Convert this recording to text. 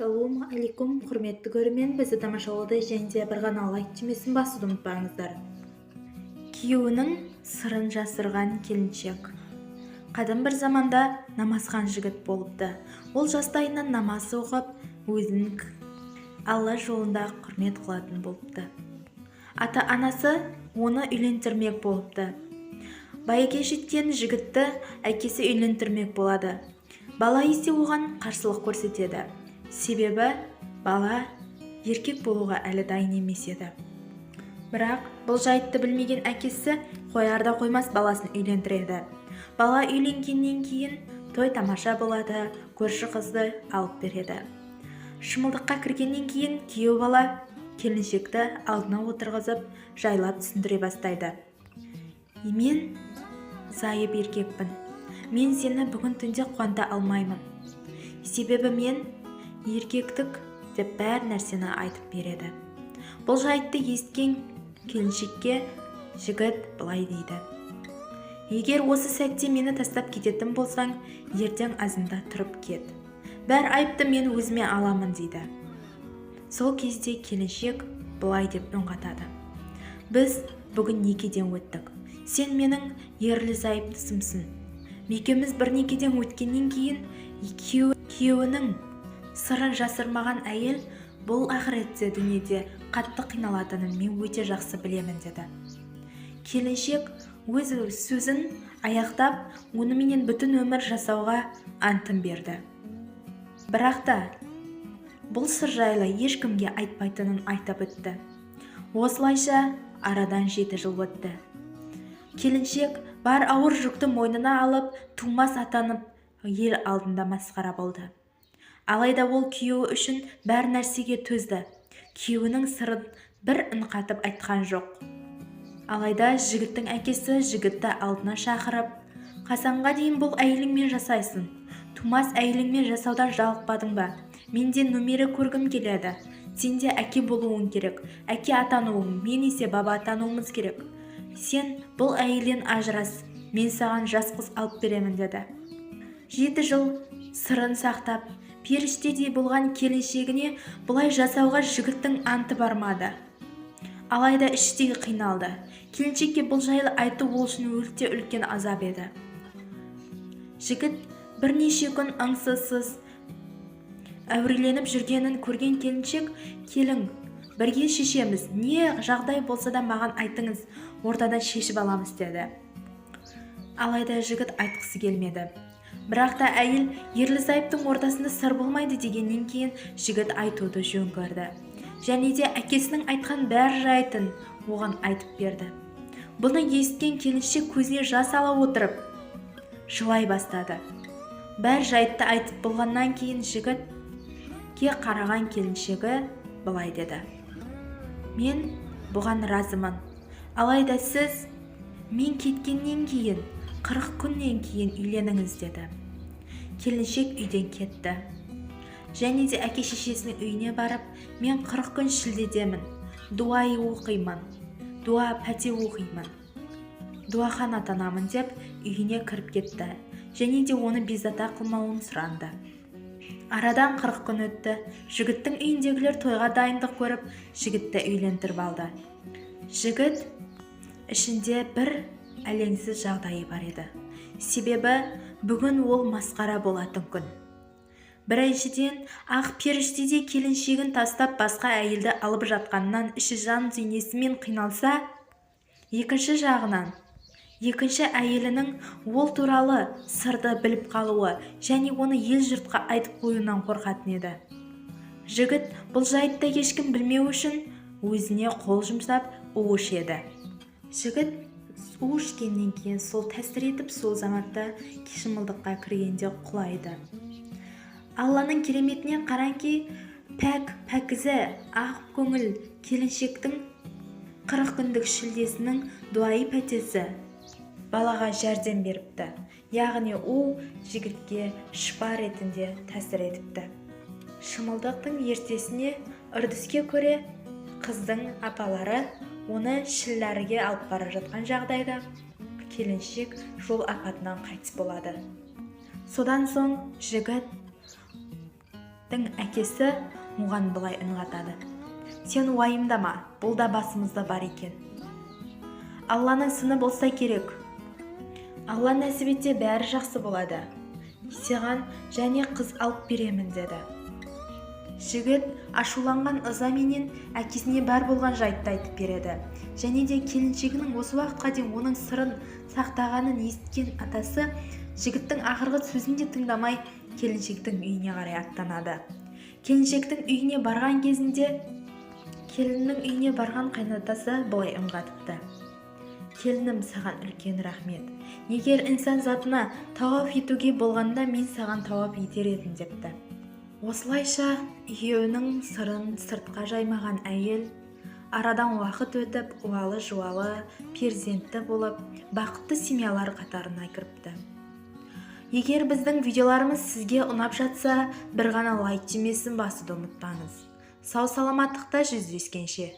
Ассалауму алейкум, құрметті көрермен, бізді тамашалауды және бір ғана лайк түймесін басуды ұмытпаңыздар. Күйеуінің сырын жасырған келіншек. Қадым бір заманда намазхан жігіт болыпты. Ол жастайынан намаз оқып, өзінің Алла жолында құрмет қылатын болыпты. Ата-анасы оны үйлендірмек болыпты. Байге жеткен жігітті әкесі үйлендірмек болады. Бала есе оған қарсылық көрсетеді. Себебі бала еркек болуға әлі дайын емес еді. Бірақ бұл жайтты білмеген әкесі қоярда қоймас баласын үйлендіреді. Бала үйленгеннен кейін той тамаша болады, көрші қызды алып береді. Шымылдыққа кіргеннен кейін күйеу бала келіншекті алдына отырғызып жайлап түсіндіре бастайды. Мен зайып еркекпін. Мен сені бүгін түнде қуанта алмаймын. Себебі мен еркектік деп бәр нәрсені айтып береді. Бұл жайтты естіген келіншекке жігіт былай дейді. Егер осы сәтте мені тастап кететін болсаң, ертең азында тұрып кет. Бәр айыпты мен өзіме аламын дейді. Сол кезде келіншек былай деп үн қатады. Біз бүгін некеден өттік. Сен менің ерлі зайыптысымсың. Екеуміз бір некеден өткеннен кейін күйеуінің сырын жасырмаған әйел бұл ақыретте дүниеде қатты қиналатынын мен өте жақсы білемін деді. Келіншек өз сөзін аяқтап, онымен бүтін өмір жасауға антын берді. Бірақ та бұл сыр жайлы ешкімге айтпайтынын айтып өтті. Осылайша арадан 7 жыл өтті. Келіншек бар ауыр жүкті мойнына алып, тумас атанып, ел алдында масқара болды. Алайда ол күйеуі үшін бәр нәрсеге төзді. Күйеуінің сырын бір үн қатып айтқан жоқ. Алайда жігіттің әкесі жігітті алдына шақырып, қасанға дейін бұл әйеліңмен жасайсың? Тумас әйеліңмен жасаудан жалықпадың ба? Менде немере көргім келеді. Сенде әке болуың керек. Әке атануың, мен есе баба атануымыз керек. Сен бұл әйелден ажырас, мен саған жас қыз алып беремін деді. 7 жыл сырын сақтап, періштедей болған келіншегіне бұлай жасауға жігіттің анты бармады. Алайда іштей қиналды. Келіншекке бұл жайлы айту ол үшін өте үлкен азап еді. Жігіт бірнеше күн ыңсызсыз әуреленіп жүргенін көрген келіншек, келің, бірге шешеміз, не жағдай болса да маған айтыңыз, ортадан шешіп аламыз деді. Алайда жігіт айтқысы келмеді. Бірақ та әйел ерлі зайыптың ортасында сыр болмайды дегеннен кейін жігіт айтуды жөн көрді. Және де әкесінің айтқан бәр жайтын оған айтып берді. Бұны естіген келіншек көзіне жас ала отырып жылай бастады. Бәр жайтты айтып болғаннан кейін жігітке қараған келіншегі былай деді. Мен бұған разымын. Алайда сіз мен кеткеннен кейін 40 күннен кейін үйленіңіз деді. Келіншек үйден кетті. Және де әке шешесінің үйіне барып, мен 40 күн шілдедемін. Дуа оқимын. Дуа пәте оқимын. Дуахан атанамын деп үйіне кіріп кетті. Және де оны безата қылмауын сұранды. Арадан 40 күн өтті. Жігіттің үйіндегілер тойға дайындық көріп, жігітті үйлендіріп алды. Жігіт ішінде бір әлеңсіз жағдайы бар еді. Себебі бүгін ол масқара болатын күн. Біріншіден, ақ періштедей келіншегін тастап басқа әйелді алып жатқаннан іші жан дүниесімен қиналса, екінші жағынан, екінші әйелінің ол туралы сырды біліп қалуы және оны ел жұртқа айтып қоюынан қорқатын еді. Жігіт бұл жайтты ешкім білмеу үшін өзіне қол жұмсап у ішеді. Жігіт у ішкеннен кейін сол тәсір етіп сол заматта шымылдыққа кіргенде құлайды. Алланың кереметіне қараңки, пәкізі ақ көңіл келіншектің 40 күндік шілдесінің дуайы пәтесі балаға жәрдем беріпті. Яғни у жігітке шипа ретінде тәсір етіпті. Шымылдықтың ертесіне үрдіске көре қыздың апалары оны шілләрге алып бара жатқан жағдайда келіншек жол апатынан қайтыс болады. Содан соң жігіт жігіттің әкесі оған былай үн қатады: сен уайымдама, бұл да басымызда бар екен. Алланың сыны болса керек. Алла нәсіп етсе бәрі жақсы болады. Саған және қыз алып беремін, деді. Жігіт ашуланған ызаменен әкесіне бар болған жайтты айтып береді. Және де келіншегінің осы уақытқа дейін оның сырын сақтағанын естіген атасы жігіттің ақырғы сөзін де тыңдамай келіншектің үйіне қарай аттанады. Келіншектің үйіне барған кезінде келіннің үйіне барған қайнатасы былай үн қатыпты: келінім, саған үлкен рахмет. Егер инсан затына тауап етуге болғанда мен саған тауап етер едім, депті. Осылайша күйеуінің сырын сыртқа жаймаған әйел арадан уақыт өтіп, уалы-жуалы, перзентті болып, бақытты семьялар қатарына кіріпті. Егер біздің видеоларымыз сізге ұнап жатса, бір ғана лайк түймесін басуды ұмытпаңыз. Сау саламаттықта жүздескенше.